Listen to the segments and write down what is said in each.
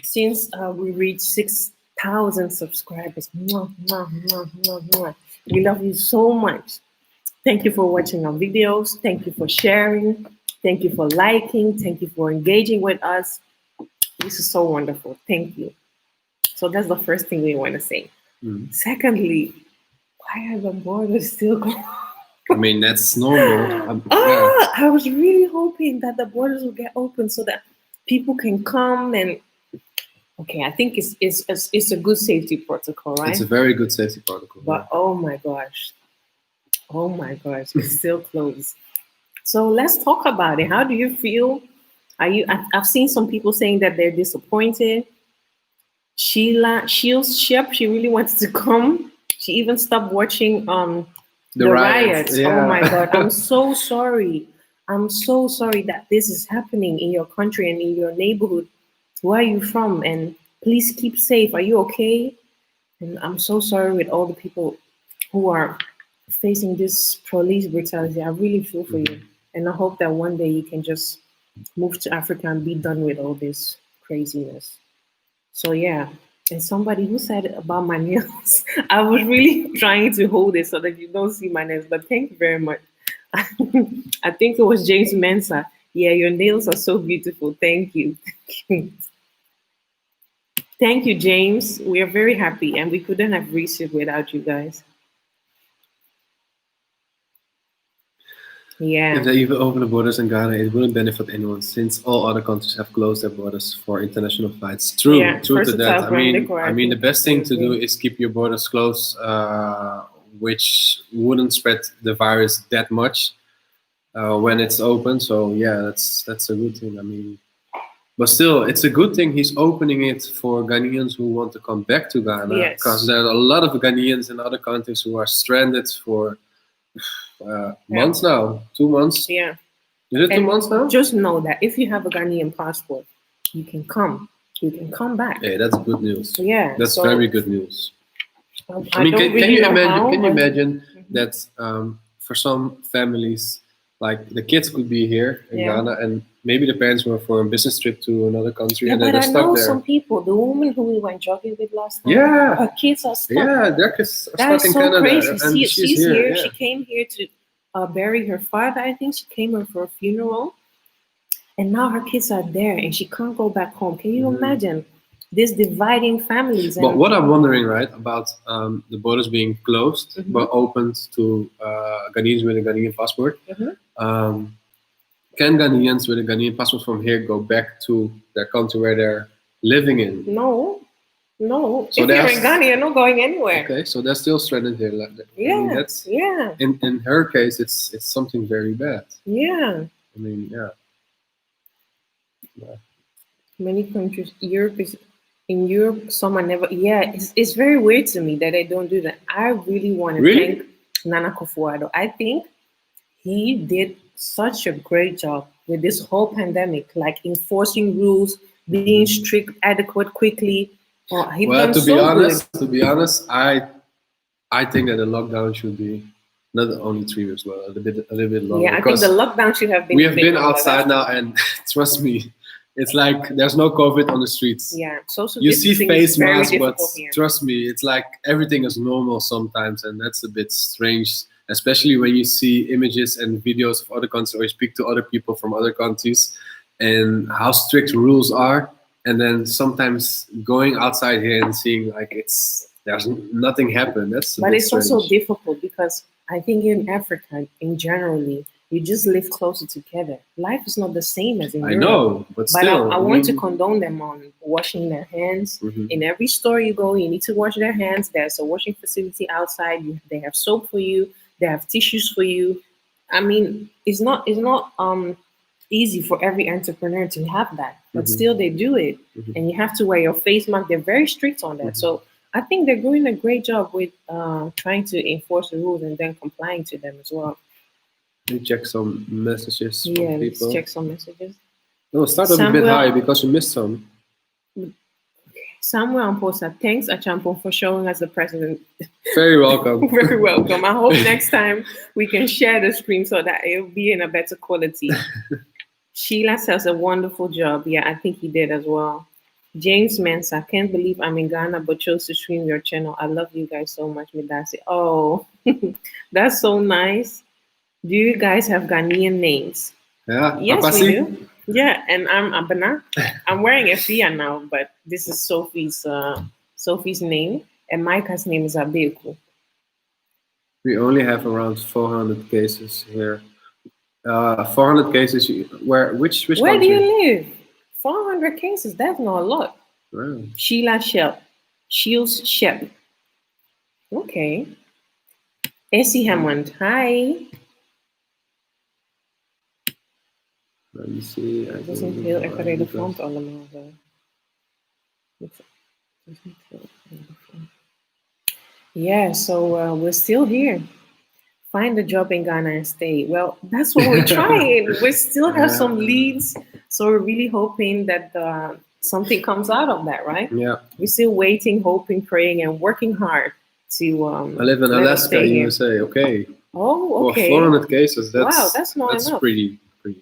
since we reached 6,000 subscribers. Mwah, mwah, mwah, mwah, mwah. We love you so much. Thank you for watching our videos. Thank you for sharing. Thank you for liking. Thank you for engaging with us. This is so wonderful. Thank you. So that's the first thing we want to say. Secondly, why are the borders still going? I mean, that's normal. I was really hoping that the borders will get open so that people can come and. Okay, I think it's a good safety protocol, right? It's a very good safety protocol. But oh my gosh, it's still closed. So let's talk about it. How do you feel? I've seen some people saying that they're disappointed. She really wanted to come. She even stopped watching the riots. Yeah. Oh my God, I'm so sorry. I'm so sorry that this is happening in your country and in your neighborhood. Where are you from? And please keep safe. Are you okay? And I'm so sorry with all the people who are facing this police brutality. I really feel for you. And I hope that one day you can just move to Africa and be done with all this craziness. So yeah, and somebody who said about my nails, I was really trying to hold it so that you don't see my nails, but thank you very much. I think it was James Mensa. Yeah, your nails are so beautiful. Thank you. Thank you, James. We are very happy, and we couldn't have reached it without you guys. Yeah. If they even open the borders in Ghana, it wouldn't benefit anyone since all other countries have closed their borders for international flights. True to that. I mean, the best thing to do is keep your borders closed, which wouldn't spread the virus that much when it's open. So yeah, that's a good thing. I mean, but still, it's a good thing he's opening it for Ghanaians who want to come back to Ghana, because there are a lot of Ghanaians in other countries who are stranded for months now, 2 months. Yeah. Is it 2 months now? Just know that if you have a Ghanaian passport, you can come. You can come back. Yeah, that's good news. Yeah. That's very good news. I mean, can you imagine that for some families, like the kids could be here in Ghana, and maybe the parents were for a business trip to another country, and then they're stuck there. I know some people. The woman who we went jogging with last time. Yeah. Her kids are stuck. Yeah, their kids are That stuck in so Canada. crazy. And she's here. Yeah. She came here to bury her father. I think she came here for a funeral, and now her kids are there, and she can't go back home. Can you imagine this dividing families? But what I'm wondering, right, about the borders being closed but opened to Ghanaians with a Ghanaian passport. Can Ghanaians with a Ghanaian passport from here go back to their country where they're living in? No. So if you're in Ghana, you're not going anywhere. Okay, so they're still stranded here. Yeah, I mean, In her case, it's something very bad. Yeah. I mean, yeah. Many countries, in Europe, some are never. Yeah, it's very weird to me that they don't do that. I really want to thank Nana Akufo-Addo. I think he did such a great job with this whole pandemic, like enforcing rules, being strict, adequate, quickly. To be honest, I think that the lockdown should be not only 3 weeks, but a little bit longer. Yeah, I think the lockdown should have been. We have been outside now, and trust me, it's like there's no COVID on the streets. Yeah, you see face masks, but trust me, it's like everything is normal sometimes, and that's a bit strange. Especially when you see images and videos of other countries, or you speak to other people from other countries, and how strict rules are, and then sometimes going outside here and seeing like there's nothing happen. But it's also difficult because I think in Africa, in generally, you just live closer together. Life is not the same as in Europe. I know, but still. I want to condone them on washing their hands. In every store you go, you need to wash their hands. There's a washing facility outside. They have soap for you. They have tissues for you. I mean, it's not easy for every entrepreneur to have that, but still they do it. And you have to wear your face mask. They're very strict on that. So I think they're doing a great job with trying to enforce the rules and then complying to them as well. Let me check some messages from people. Let's check some messages. No, start a bit high because you missed some. Samuel Amposa, thanks Acheampong for showing us the president. Very welcome. Very welcome. I hope next time we can share the screen so that it'll be in a better quality. Sheila says a wonderful job. Yeah, I think he did as well. James Mensa, can't believe I'm in Ghana but chose to stream your channel. I love you guys so much, Midasi. Oh, that's so nice. Do you guys have Ghanaian names? Yeah, Yes, we do. Yeah, and I'm Abana. I'm wearing a Fia now, but this is Sophie's name, and Micah's name is Abeku. We only have around 400 cases here. 400 cases. Which Where country? do you live? 400 cases. That's not a lot. Wow. Sheila Shep. Shields Shep. Okay. Essie Hammond. Hi. Let me see. Het is niet heel erg relevant allemaal. Yeah, so we're still here. Find a job in Ghana and stay. Well, that's what we're trying. We still have some leads, so we're really hoping that something comes out of that, right? Yeah. We're still waiting, hoping, praying, and working hard to. I live in Alaska, USA. Okay. Oh, okay. For 400 cases, that's not enough. pretty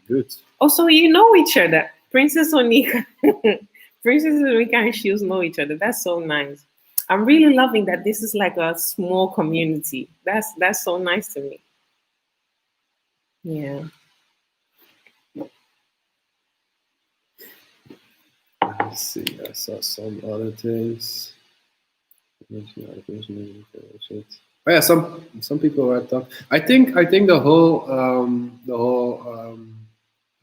good. Also, you know each other, Princess Onika, Princess Onika and Shields know each other. That's so nice. I'm really loving that this is like a small community. That's so nice to me. Yeah. Let's see. I saw some other things. Oh yeah, some people are talking. I think the whole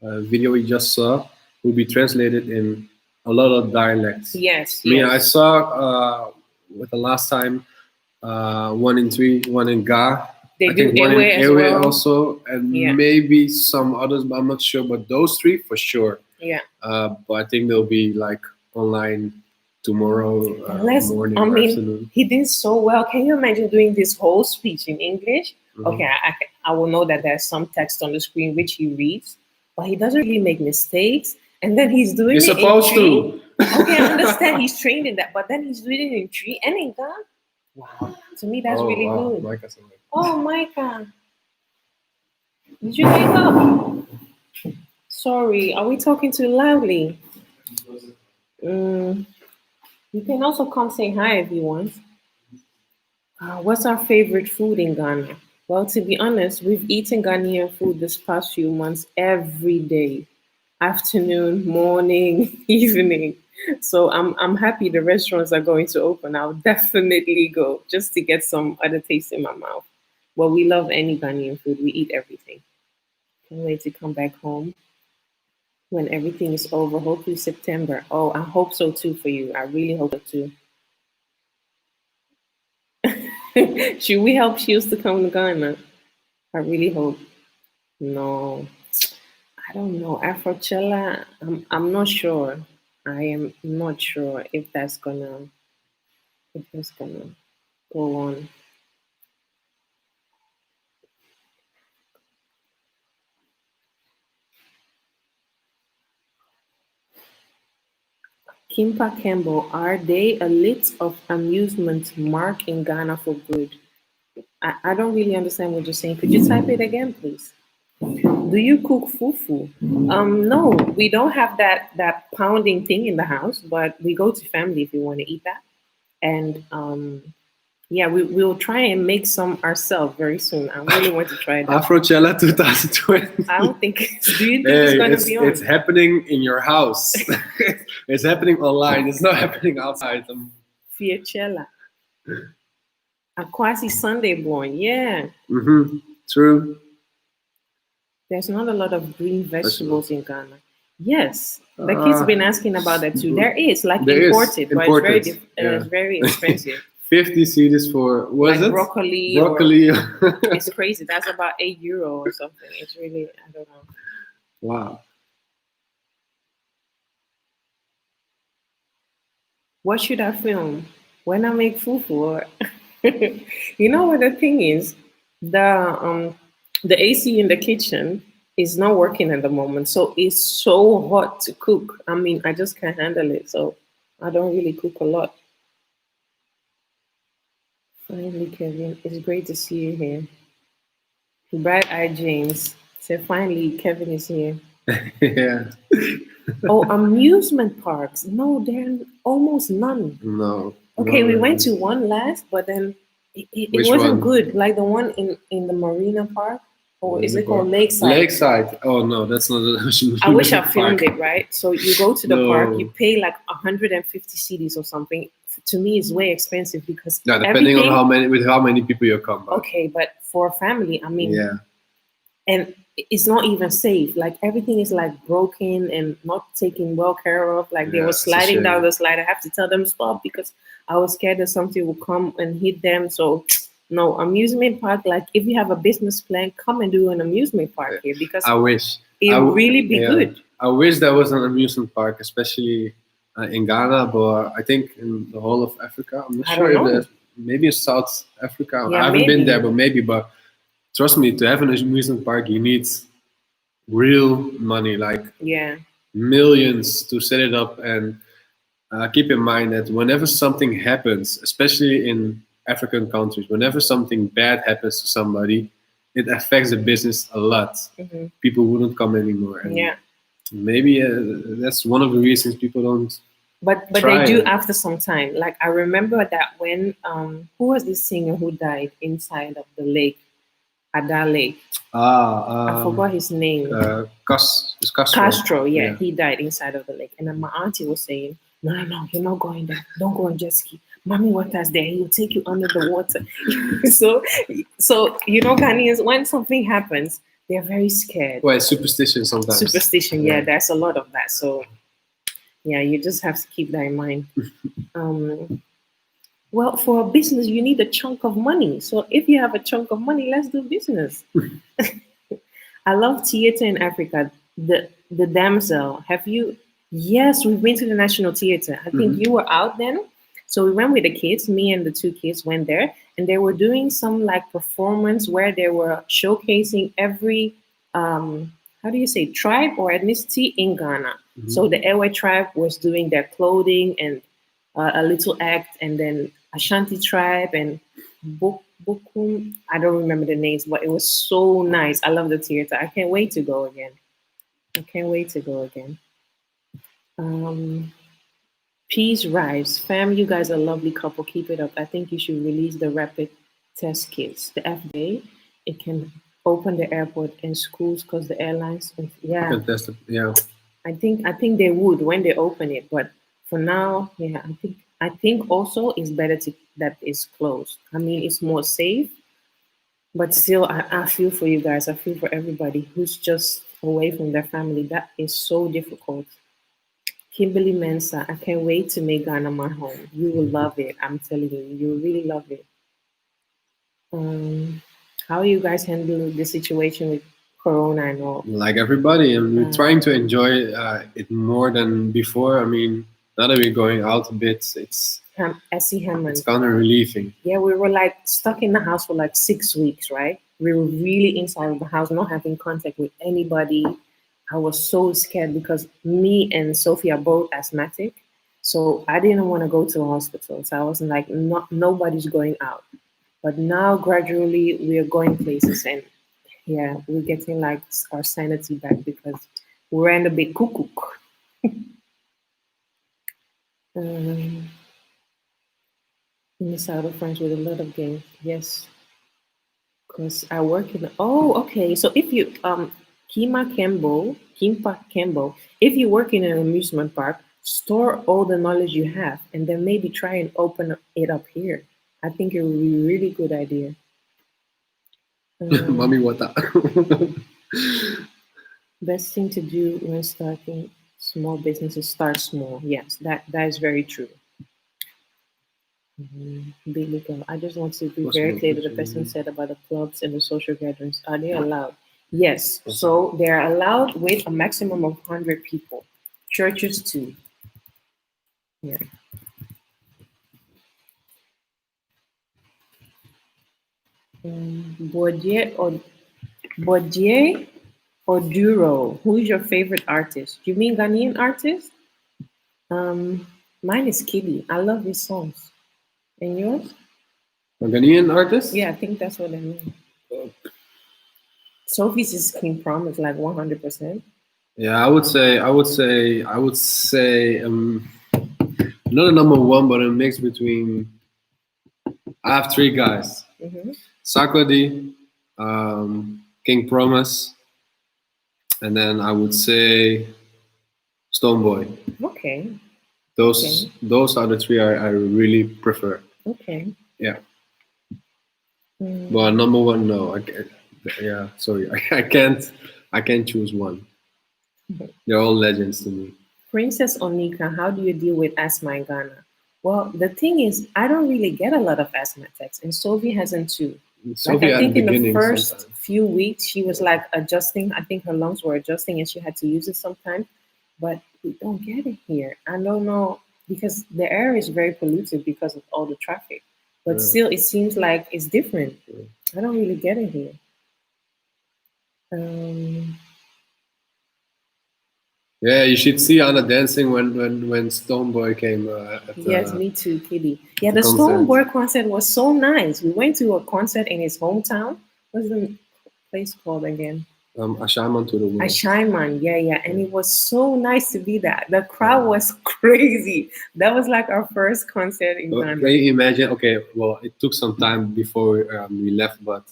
video we just saw will be translated in a lot of dialects. Yes. I mean, I saw with the last time 1 in 3, 1 in Ga. They do Ewe also, and maybe some others, but I'm not sure. But those 3 for sure. Yeah. But I think they'll be like online tomorrow morning or afternoon. He did so well. Can you imagine doing this whole speech in English? Mm-hmm. Okay, I will know that there's some text on the screen which he reads, but he doesn't really make mistakes. And then he's doing You're supposed to. Okay, I understand he's trained in that, but then he's doing it in Tree and in Ga. Wow. To me, that's really good. Micah. Oh, Micah. Did you wake up? Sorry, are we talking too loudly? You can also come say hi if you want. What's our favorite food in Ghana? Well, to be honest, we've eaten Ghanaian food this past few months every day. Afternoon, morning, evening. So I'm happy the restaurants are going to open. I'll definitely go just to get some other taste in my mouth. Well, we love any Ghanaian food. We eat everything. Can't wait to come back home when everything is over. Hopefully September. Oh, I hope so too for you. I really hope so too. Should we help Shields to come to Ghana? I really hope. No, I don't know. Afrochella, I'm not sure. I am not sure if that's gonna go on. Kimpa Campbell, are they a lit of amusement mark in Ghana for good? I don't really understand what you're saying. Could you type it again, please? Do you cook fufu? No, we don't have that pounding thing in the house, but we go to family if we want to eat that. And yeah, we'll try and make some ourselves very soon. I really want to try that. Afrochella 2020. I don't think. Do you think it's going to be on? It's happening in your house. It's happening online. It's not happening outside. Fiachella. Akwasi Sunday born. Yeah. True. There's not a lot of green vegetables in Ghana. Yes, the kids have been asking about that too. There is, like imported, but it's very expensive. 50 cedis for broccoli. Broccoli. It's crazy. That's about €8 or something. It's really, I don't know. Wow. What should I film? When I make fufu? You know what the thing is? The AC in the kitchen is not working at the moment, so it's so hot to cook. I mean, I just can't handle it, so I don't really cook a lot. Finally, Kevin, it's great to see you here. Bright Eye James said, finally, Kevin is here. Yeah. Oh, amusement parks. No, there are almost none. No. Okay, we went really. to one last, but then it Which wasn't one? good. Like the one in the Marina Park, or is Marina it called Park? Lakeside? Lakeside. Oh no, that's not a I wish I park. filmed it, right? So you go to the park, you No. pay like 150 CDs or something. To me, it's way expensive because Yeah, depending on everything. how many people you come. But Okay, but for a family, I mean, yeah, and it's not even safe. Like everything is like broken and not taken well care of. Like they yeah, were it's a sliding down shame. the slide. I have to tell them stop because I was scared that something will come and hit them. So no, amusement park. Like if you have a business plan, come and do an amusement park here because I wish. it will really be Yeah, good. I wish there was an amusement park, especially in Ghana, but I think in the whole of Africa. I'm not I sure don't if know. there's maybe in South Africa. Yeah, I haven't been there, maybe. but maybe. But trust me, to have an amusement park, you need real money, like Yeah. millions to set it up. And keep in mind that whenever something happens, especially in African countries, whenever something bad happens to somebody, it affects the business a lot. Hmm. People wouldn't come anymore, and Yeah. maybe that's one of the reasons people don't But they try do it. after some time. Like I remember that when who was this singer who died inside of the lake, Ada Lake? I Ah, forgot his name. It's Castro. Castro, yeah, Yeah. he died inside of the lake. And then my auntie was saying, no, no, no, you're not going there. Don't go on jet ski. Mommy water's there. He will take you under the water. so, so Ghanaians, when something happens, they're very scared. Well, it's superstition sometimes. Superstition, yeah, Yeah. there's a lot of that. So, yeah, you just have to keep that in mind. Um, well, for a business, you need a chunk of money. So, if you have a chunk of money, let's do business. I love theater in Africa. The damsel. Have you? Yes, we've been to the National Theater. I think Mhm. you were out then. So we went with the kids. Me and the two kids went there, and they were doing some like performance where they were showcasing every how do you say tribe or ethnicity in Ghana. Mhm. So the Ewe tribe was doing their clothing and a little act, and then Ashanti tribe and Bokum. I don't remember the names, but it was so nice. I love the theater. I can't wait to go again. I can't wait to go again. Um, Peace Rise. Fam, you guys are a lovely couple. Keep it up. I think you should release the rapid test kits. The FDA, it can open the airport and schools because the airlines. Yeah, Fantastic. Yeah. I think they would when they open it, but for now, yeah, I think also it's better to that it's closed. I mean, it's more safe, but still, I feel for you guys. I feel for everybody who's just away from their family. That is so difficult. Kimberly Mensa, I can't wait to make Ghana my home. You will love it. I'm telling you, you will really love it. Um, how you guys handle the situation with Corona and all? Like everybody, and we're trying to enjoy it more than before. I mean, now that we're going out a bit, Essie it's Hammond. kind of relieving. Yeah, we were like stuck in the house for like 6 weeks, right? We were really inside of the house, not having contact with anybody. I was so scared because me and Sophie are both asthmatic. So I didn't want to go to a hospital. So I was like, nobody's going out. But now gradually we are going places and yeah, we're getting like our sanity back because we ran a bit cuckoo. Um, miss out of friends with a lot of games. Yes. Because I work in okay. So if you Kimpa Kembo, if you work in an amusement park, store all the knowledge you have and then maybe try and open it up here. I think it would be a really good idea. Mommy, what that? Best thing to do when starting small businesses, start small. Yes, that is very true. Be legal. I just want to be very clear that the person said about the clubs and the social gatherings. Are they allowed? Yes. So they're allowed with a maximum of 100 people. Churches too. Yeah. Bordier or Duro? Who is your favorite artist? Do you mean Ghanaian artist? Um, Mine is Kiddy. I love his songs. And yours? A Ghanaian artist? Yeah, I think that's what I mean. Sophie's is King Promise, like 100%. Yeah, I would say not a number one, but a mix between. I have three guys: Sakwadi, King Promise, and then I would say Stoneboy. Okay. Those are the three I really prefer. Okay. Yeah. But number one, no. I can't, yeah, sorry, I can't choose one. They're all legends to me. Princess Onika, how do you deal with asthma in Ghana? Well, the thing is, I don't really get a lot of asthma attacks, and Sophie hasn't too. Like I think in the first few weeks, she was like adjusting. I think her lungs were adjusting, and she had to use it sometimes. But we don't get it here. I don't know because the air is very polluted because of all the traffic. But still, it seems like it's different. I don't really get it here. Yeah, you should see Anna dancing when Stoneboy came. Yes, me too, Kitty. Yeah, the Stoneboy concert was so nice. We went to a concert in his hometown. What's the place called again? Acheampong to the world. Acheampong, yeah. And it was so nice to be that. The crowd was crazy. That was like our first concert in Ghana. Can you imagine? Okay, well, it took some time before we left, but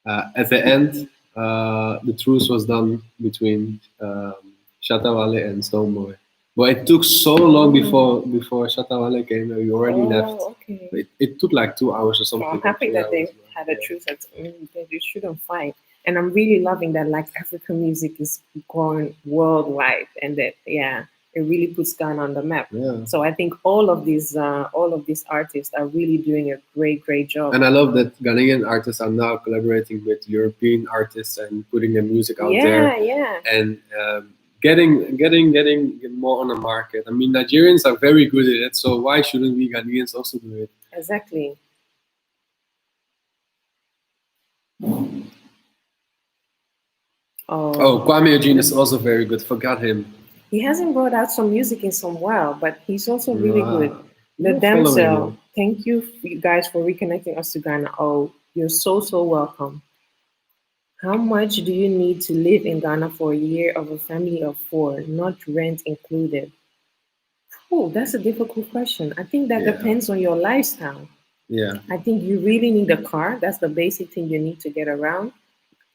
at the end, the truce was done between Shatta Wale and Stoneboy. But it took so long before Shatta Wale came. We already left. Okay. It took like 2 hours or something. Well, I'm happy that they had a truce. They shouldn't fight. And I'm really loving that like African music is going worldwide, and that it really puts Ghana on the map. Yeah. So I think all of these artists are really doing a great job. And I love that Ghanaian artists are now collaborating with European artists and putting their music out there. Yeah. And getting more on the market. I mean, Nigerians are very good at it, so why shouldn't we Ghanaians also do it? Exactly. Kwame Eugene is also very good. Forgot him. He hasn't brought out some music in some while, but he's also really good. The Damsel, thank you guys for reconnecting us to Ghana. Oh, you're so welcome. How much do you need to live in Ghana for a year of a family of 4, not rent included? Oh, that's a difficult question. I think that depends on your lifestyle. Yeah. I think you really need a car. That's the basic thing you need to get around.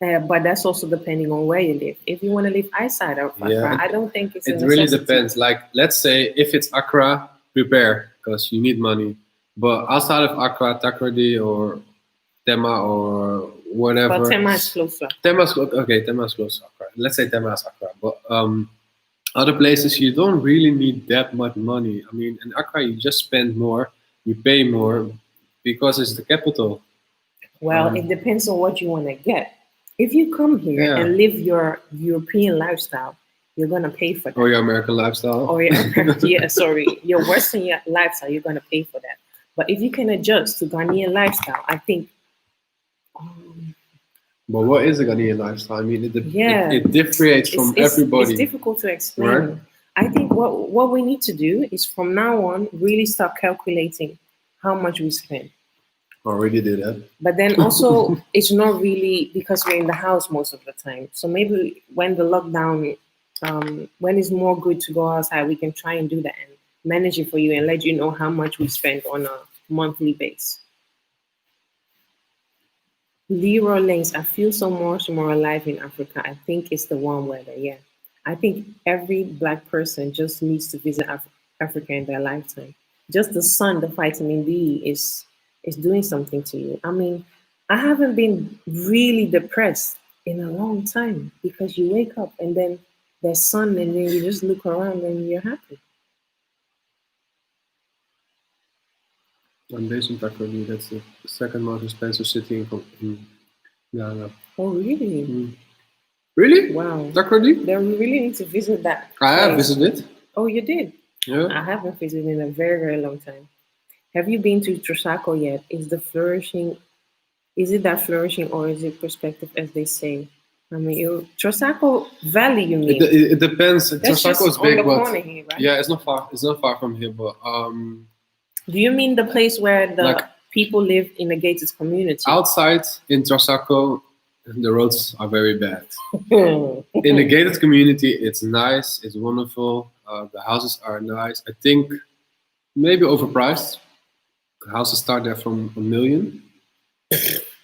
But that's also depending on where you live. If you want to live outside of Accra, I don't think it's a necessity. It really depends. Like, let's say if it's Accra, prepare because you need money. But outside of Accra, Takoradi or Tema or whatever. But Tema is closer. Tema is close to Accra. Let's say Tema is Accra. But other places, you don't really need that much money. I mean, in Accra, you just spend more, you pay more because it's the capital. Well, it depends on what you want to get. If you come here and live your European lifestyle, you're gonna pay for that. Or your American lifestyle. Or your your Western lifestyle, you're gonna pay for that. But if you can adjust to Ghanaian lifestyle, I think. But what is a Ghanaian lifestyle? I mean, it differentiates from everybody. It's difficult to explain. Right? I think what we need to do is from now on really start calculating how much we spend. Already did that. But then also, it's not really because we're in the house most of the time. So maybe when the lockdown, when it's more good to go outside, we can try and do that and manage it for you and let you know how much we spend on a monthly base. Leroy Links, I feel so much more alive in Africa. I think it's the warm weather. Yeah. I think every Black person just needs to visit Africa in their lifetime. Just the sun, the vitamin D is doing something to you. I mean, I haven't been really depressed in a long time because you wake up and then there's sun and then you just look around and you're happy. I'm based in Takoradi. That's the second most expensive city in Ghana. Oh, really? Really? Wow. Takoradi? Then we really need to visit that. I have visited. Oh, you did? Yeah. I haven't visited in a very long time. Have you been to Trosako yet? Is it that flourishing or is it perspective as they say? I mean, Trosako Valley, you mean? It depends. Trosako is big, but here, right? Yeah, it's not far. It's not far from here, but Do you mean the place where the people live in the gated community? Outside in Trosako, The roads are very bad. In the gated community, it's nice, it's wonderful. The houses are nice. I think maybe overpriced. Houses start there from $1 million.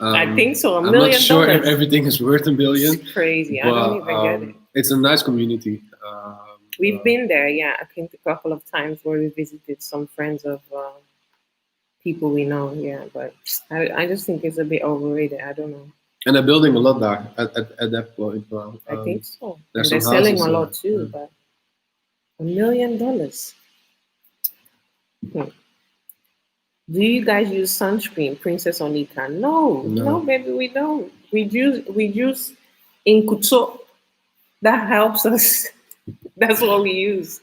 I think so. I'm not sure if everything is worth $1 million. It's crazy. I don't even get it. It's a nice community. We've been there, yeah. I think a couple of times where we visited some friends of people we know, yeah. But I just think it's a bit overrated. I don't know. And they're building a lot there at that point. I think so. And they're selling a lot too, but $1 million. Do you guys use sunscreen, Princess Onika? No, baby, we don't. We use Inkuto. That helps us. That's what we use.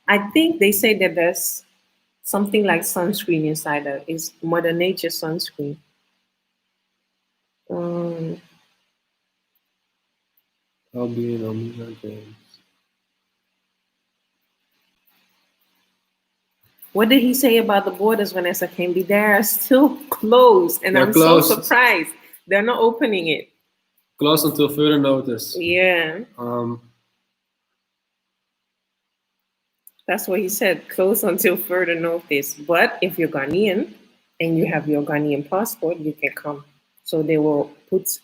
I think they say that there's something like sunscreen inside that is Mother Nature sunscreen. I'll be in on James. What did he say about the borders, Vanessa Kimby? They are still closed, and I'm closed. So surprised they're not opening it. Closed until further notice. Yeah. That's what he said. Closed until further notice. But if you're Ghanaian and you have your Ghanaian passport, you can come. So they will put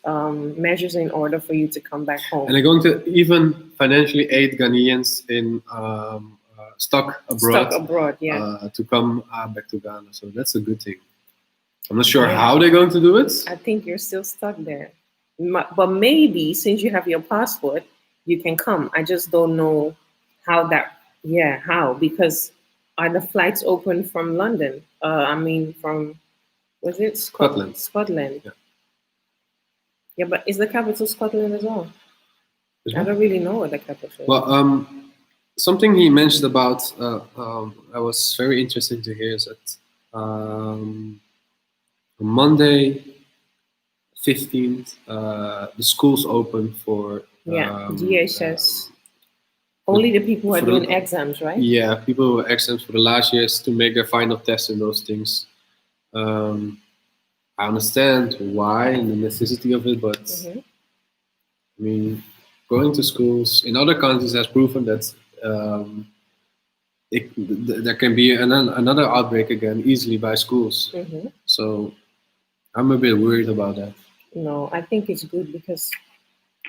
measures in order for you to come back home. And they're going to even financially aid Ghanaians in stuck abroad, yeah, to come back to Ghana. So that's a good thing. I'm not sure how they're going to do it. I think you're still stuck there. But maybe since you have your passport, you can come. I just don't know how that, how, because are the flights open from London? From, was it Scotland? Scotland. Yeah, but is the capital Scotland as well? I don't really know what the capital is. Well, something he mentioned about, I was very interesting to hear, is that on Monday, 15th, the schools open for GHS. Only the people who are doing exams, right? Yeah, people who are exams for the last years to make their final tests and those things. I understand why and the necessity of it, but I mean, going to schools in other countries has proven that there can be another outbreak again easily by schools. So I'm a bit worried about that. No, I think it's good because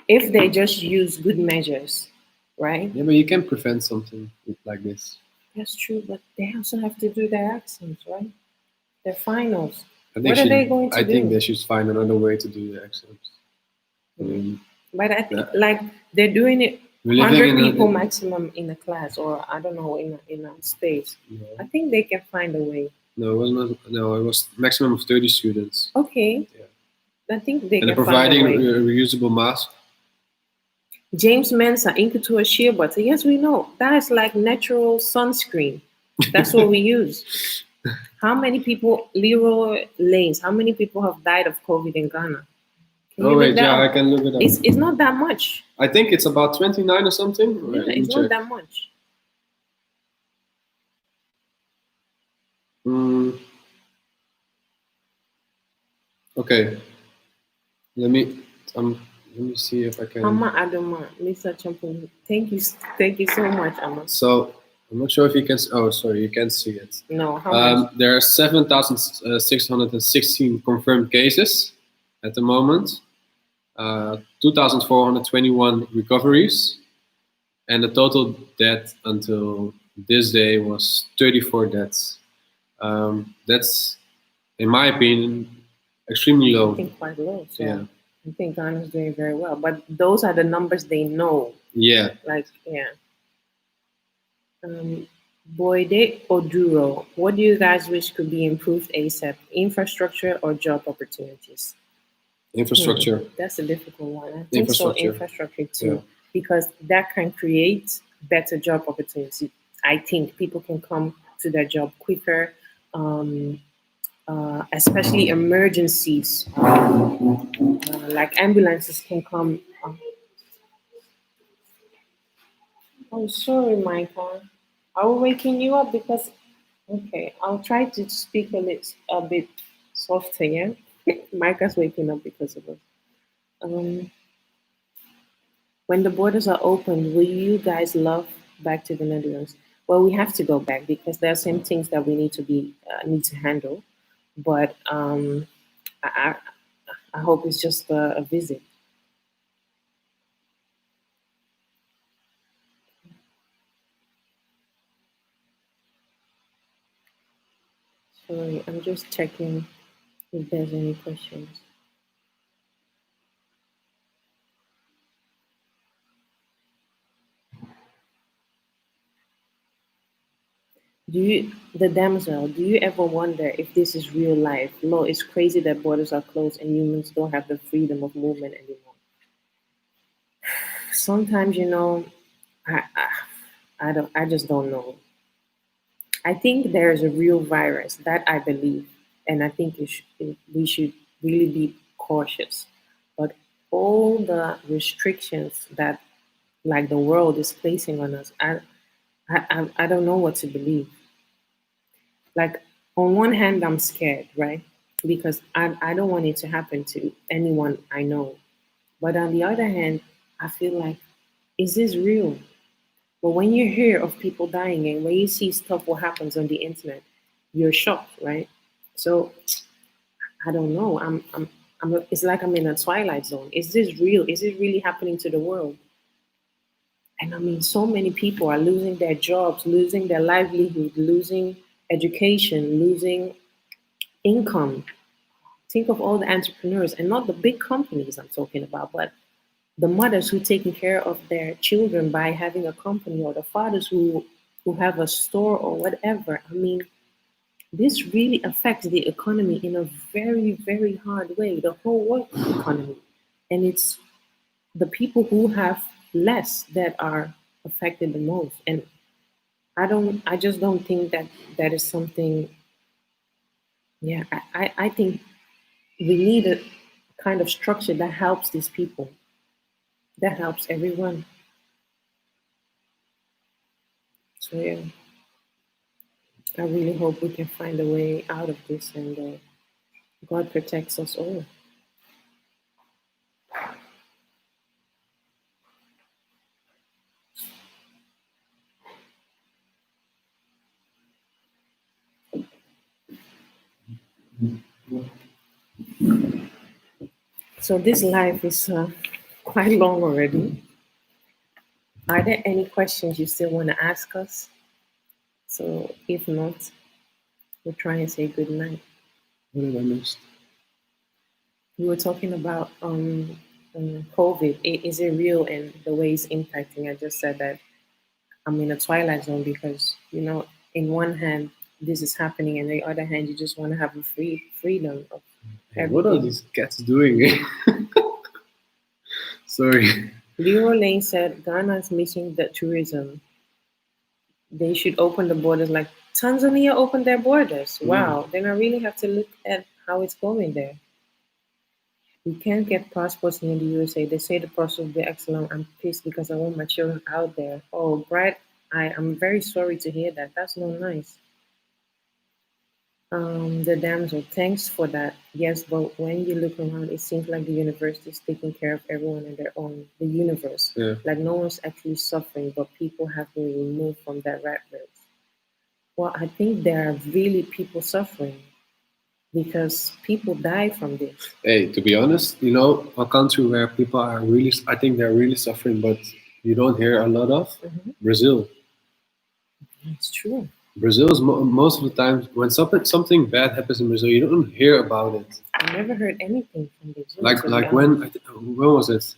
if they just use good measures, right? Yeah, but you can prevent something like this. That's true, but they also have to do their exams, right? Their finals. What are they going to do? I think they should find another way to do the exams. I mean, but I think like they're doing it 100 people maximum in a class, or I don't know, in a space. No. I think they can find a way. No, it was not. No, it was maximum of 30 students. Okay. Yeah. I think they can providing find a way. Reusable mask. James Mensa, Inkutu a shea butter. Yes, we know. That is like natural sunscreen. That's what we use. How many people, Leroy Lanes, how many people have died of COVID in Ghana? I can look it up. It's not that much. I think it's about 29 or something. Yeah, it's not that much. Okay. Let me see if I can. Amma Adoma, Mr. Acheampong. Thank you so much, Amma. So I'm not sure if you can. Oh, sorry, you can't see it. No, how much? There are 7,616 confirmed cases at the moment. 2,421 recoveries, and the total death until this day was 34 deaths. That's, in my opinion, extremely low. I think quite low. So yeah. I think Ghana's doing very well, but those are the numbers they know. Yeah. Boyde Oduro, what do you guys wish could be improved ASAP? Infrastructure or job opportunities? Infrastructure. That's a difficult one. I think so. Infrastructure too, because that can create better job opportunities. I think people can come to their job quicker, especially emergencies, like ambulances can come. Oh, sorry, Micah. Are we waking you up? Because, okay, I'll try to speak a bit softer, yeah? Micah's waking up because of us. Um, when the borders are open, will you guys love back to the Netherlands? Well, we have to go back because there are some things that we need to handle. But I, I hope it's just a visit. Sorry, I'm just checking if there's any questions. The damsel, do you ever wonder if this is real life? Law, it's crazy that borders are closed and humans don't have the freedom of movement anymore. Sometimes, I, I, I just don't know. I think there's a real virus that I believe, and I think we should really be cautious. But all the restrictions that like the world is placing on us, I don't know what to believe. Like on one hand, I'm scared, right? Because I don't want it to happen to anyone I know. But on the other hand, I feel like, is this real? But when you hear of people dying and when you see stuff what happens on the internet, you're shocked, right? So I don't know. It's like I'm in a twilight zone. Is this real? Is it really happening to the world? And I mean, so many people are losing their jobs, losing their livelihood, losing education, losing income. Think of all the entrepreneurs and not the big companies I'm talking about, but the mothers who taking care of their children by having a company or the fathers who have a store or whatever. I mean, this really affects the economy in a very, very hard way, the whole world economy. And it's the people who have less that are affected the most. And I just don't think that that is something, yeah, I think we need a kind of structure that helps these people, that helps everyone. So yeah, I really hope we can find a way out of this and God protects us all. So this live is quite long already. Are there any questions you still want to ask us? So if not, we'll try and say good night. What did I miss? We were talking about COVID. Is it real and the way it's impacting? I just said that I'm in a twilight zone because in one hand this is happening, and the other hand you just want to have a freedom of everything. What are these cats doing? Sorry. Leroy Lane said Ghana is missing the tourism. They should open the borders like Tanzania opened their borders. Wow. Then I really have to look at how it's going there. You can't get passports in the USA. They say the process will be excellent. I'm pissed because I want my children out there. Oh, Brad, I am very sorry to hear that. That's not nice. The damsel, thanks for that. Yes, but when you look around, it seems like the universe is taking care of everyone on their own. The universe. Yeah. Like no one's actually suffering, but people have been removed from that rat race. Well, I think there are really people suffering because people die from this. Hey, to be honest, a country where people are really, I think they're really suffering, but you don't hear a lot of, Brazil. It's true. Brazil is most of the time when something bad happens in Brazil, you don't hear about it. I never heard anything from Brazil. Like when was it?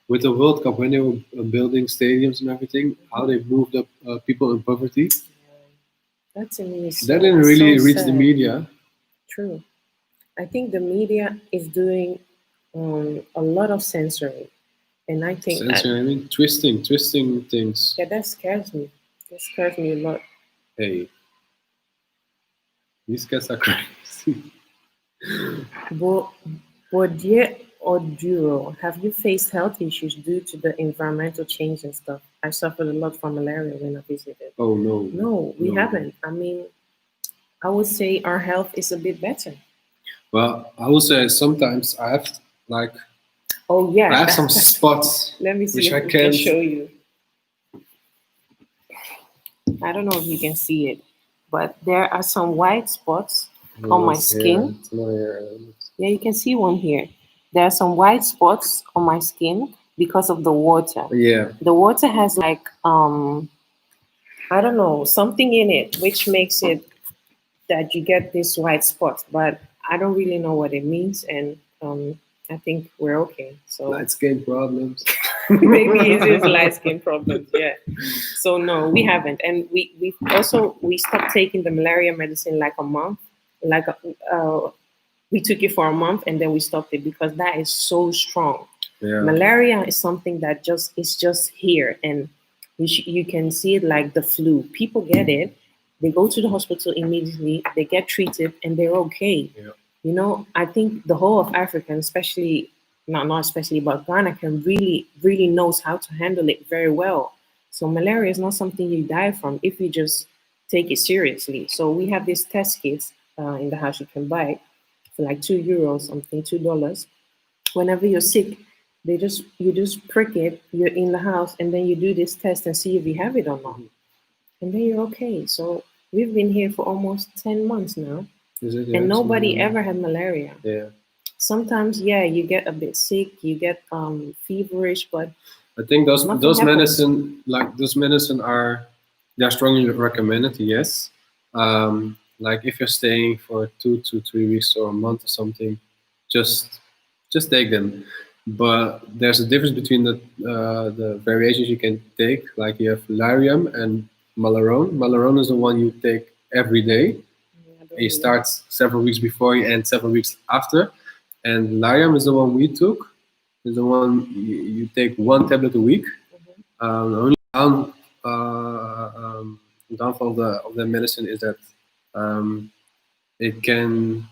With the World Cup, when they were building stadiums and everything, how they moved up people in poverty. Yeah. That to me is that didn't really reach the media. True. I think the media is doing a lot of censoring, and I think censoring. I mean, twisting things. Yeah, that scares me. That scares me a lot. Hey, these cats are crazy. Bordier or Duro, have you faced health issues due to the environmental change and stuff? I suffered a lot from malaria when I visited. Oh no. No, we haven't. I mean, I would say our health is a bit better. Well, I would say sometimes I have like oh yeah, I have some spots let me see which if I we can can't. show you. I don't know if you can see it, but there are some white spots on my skin. Yeah, you can see one here. There are some white spots on my skin because of the water. Yeah. The water has like I don't know, something in it which makes it that you get this white spot, but I don't really know what it means, and I think we're okay. So light skin problems. maybe it is light skin problems. Yeah. So no, we haven't, and we stopped taking the malaria medicine like a month, like we took it for a month and then we stopped it because that is so strong. Yeah. Malaria is something that is just here, and you can see it like the flu. People get it, they go to the hospital immediately, they get treated, and they're okay. Yeah. You know, I think the whole of Africa, and especially not especially, but Ghana can really knows how to handle it very well. So malaria is not something you die from if you just take it seriously. So we have these test kits in the house you can buy for like €2, something $2. Whenever you're sick, you just prick it. You're in the house, and then you do this test and see if you have it or not, and then you're okay. So we've been here for almost 10 months now, and nobody ever had malaria. Yeah. Sometimes, yeah, you get a bit sick, you get feverish, but I think those medicine are they're strongly recommended. Yes, like if you're staying for 2 to 3 weeks or a month or something, just take them. But there's a difference between the variations you can take. Like you have Lariam and Malarone. Malarone is the one you take every day. You start several weeks before you end several weeks after. And Lariam is the one we took. Is the one you take one tablet a week. The only downfall of the medicine is that it can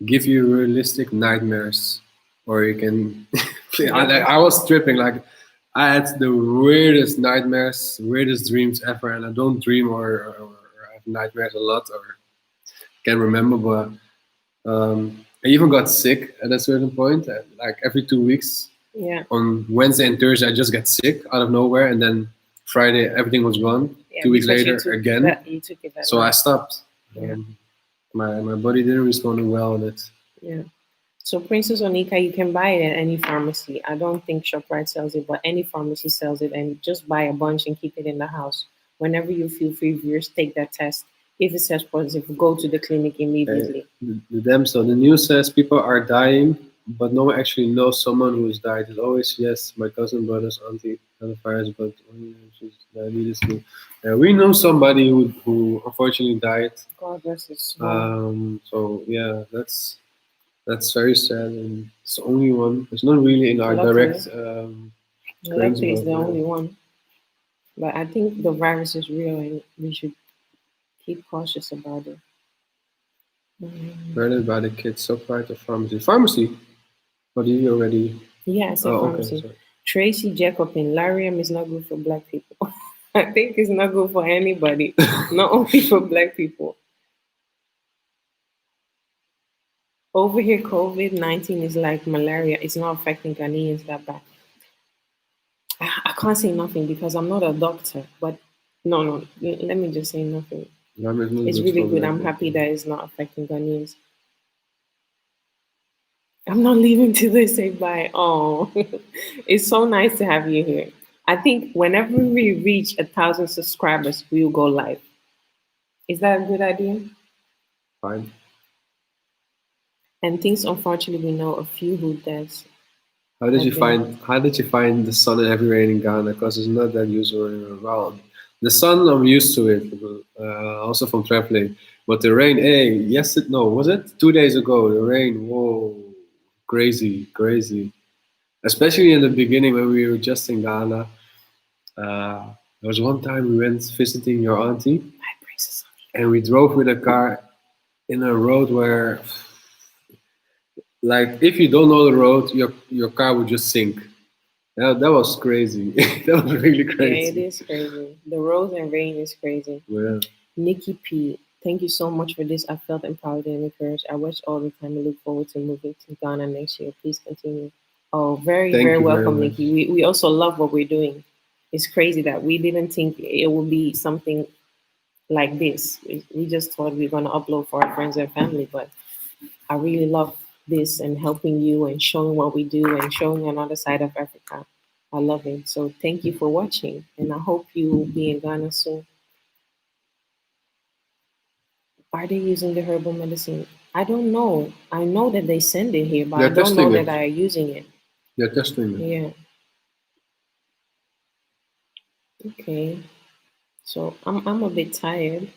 give you realistic nightmares, or you can. I was tripping. Like I had the weirdest nightmares, weirdest dreams ever, and I don't dream or have nightmares a lot or can remember, but I even got sick at a certain point. Like every 2 weeks, yeah, on Wednesday and Thursday, I just got sick out of nowhere, and then Friday everything was gone. yeah, 2 weeks because later again. you took it So I stopped. Yeah. My body didn't respond well on it. Yeah. So Princess Onika, you can buy it at any pharmacy. I don't think ShopRite sells it, but any pharmacy sells it, and just buy a bunch and keep it in the house. Whenever you feel feverish, take that test. If it says positive, go to the clinic immediately. So the news says people are dying, but no one actually knows someone who has died. It's always, yes, my cousin, brother's auntie had a virus, but she's diabetes too. We know somebody who unfortunately died. God bless his soul. So yeah, that's very sad, and it's the only one. It's not really in our direct. Luckily, it's the only one. But I think the virus is real, and we should keep cautious about it. Murdered by the kids, so part of pharmacy. Pharmacy? Or did you already? Yeah, I said pharmacy. Okay, Tracy Jacobin, Lariam is not good for black people. I think it's not good for anybody, not only for black people. Over here, COVID-19 is like malaria. It's not affecting Ghanaians that bad. I can't say nothing because I'm not a doctor, but no, let me just say nothing. It's really good. I'm happy that it's not affecting Ghanaians. I'm not leaving till they say bye. Oh, it's so nice to have you here. I think whenever we reach 1,000 subscribers, we'll go live. Is that a good idea? Fine. And things, unfortunately, we know a few who deaths. How did you find the sun and heavy rain in Ghana? Because it's not that usual around. The sun, I'm used to it, also from traveling. But the rain, was it 2 days ago? The rain, whoa, crazy. Especially in the beginning when we were just in Ghana. There was one time we went visiting your auntie, and we drove with a car in a road where, like, if you don't know the road, your car would just sink. That was crazy. That was really crazy. Yeah, it is crazy. The roads and rain is crazy. Yeah. Nikki P. Thank you so much for this. I felt empowered and encouraged. I wish all the time and look forward to moving to Ghana next year. Please continue. Oh, very, Thank very you very welcome, much. Nikki. We also love what we're doing. It's crazy that we didn't think it would be something like this. We just thought we were going to upload for our friends and family, but I really love this and helping you and showing what we do and showing another side of Africa. I love it. So thank you for watching, and I hope you will be in Ghana soon. Are they using the herbal medicine? I don't know. I know that they send it here, but I don't know that they are using it. They're testing it. Yeah. Okay. So I'm a bit tired.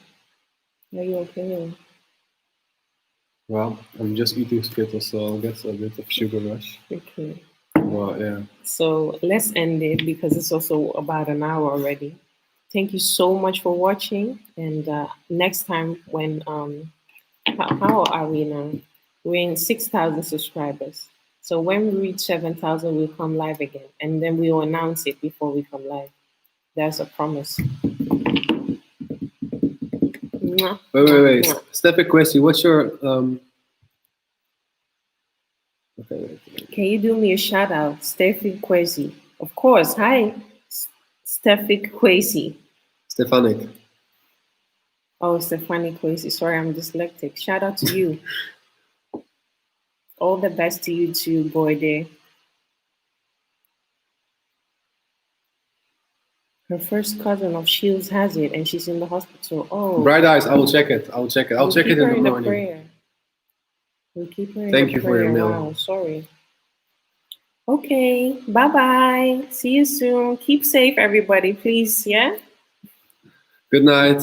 Are you okay? Well, I'm just eating Skittles, so I'll get a bit of sugar rush. Okay. Well, yeah. So let's end it because it's also about an hour already. Thank you so much for watching. And next time when how are we now? We're in 6,000 subscribers. So when we reach 7,000, we'll come live again, and then we'll announce it before we come live. That's a promise. Wait. Steffi Quessy, what's your Okay, wait. Can you do me a shout out, Steffi Quessy? Of course. Hi, Steffi Quessy. Stefanik. Oh, Stephanie Quessy. Sorry, I'm dyslexic. Shout out to you. All the best to you too, boy there. Her first cousin of Shields has it, and she's in the hospital. Oh, Bright eyes. I will check it. I'll check it in the morning. Prayer. We'll keep her in Thank the you prayer. for your mail. Wow, sorry. Okay, bye bye. See you soon. Keep safe, everybody, please. Yeah. Good night.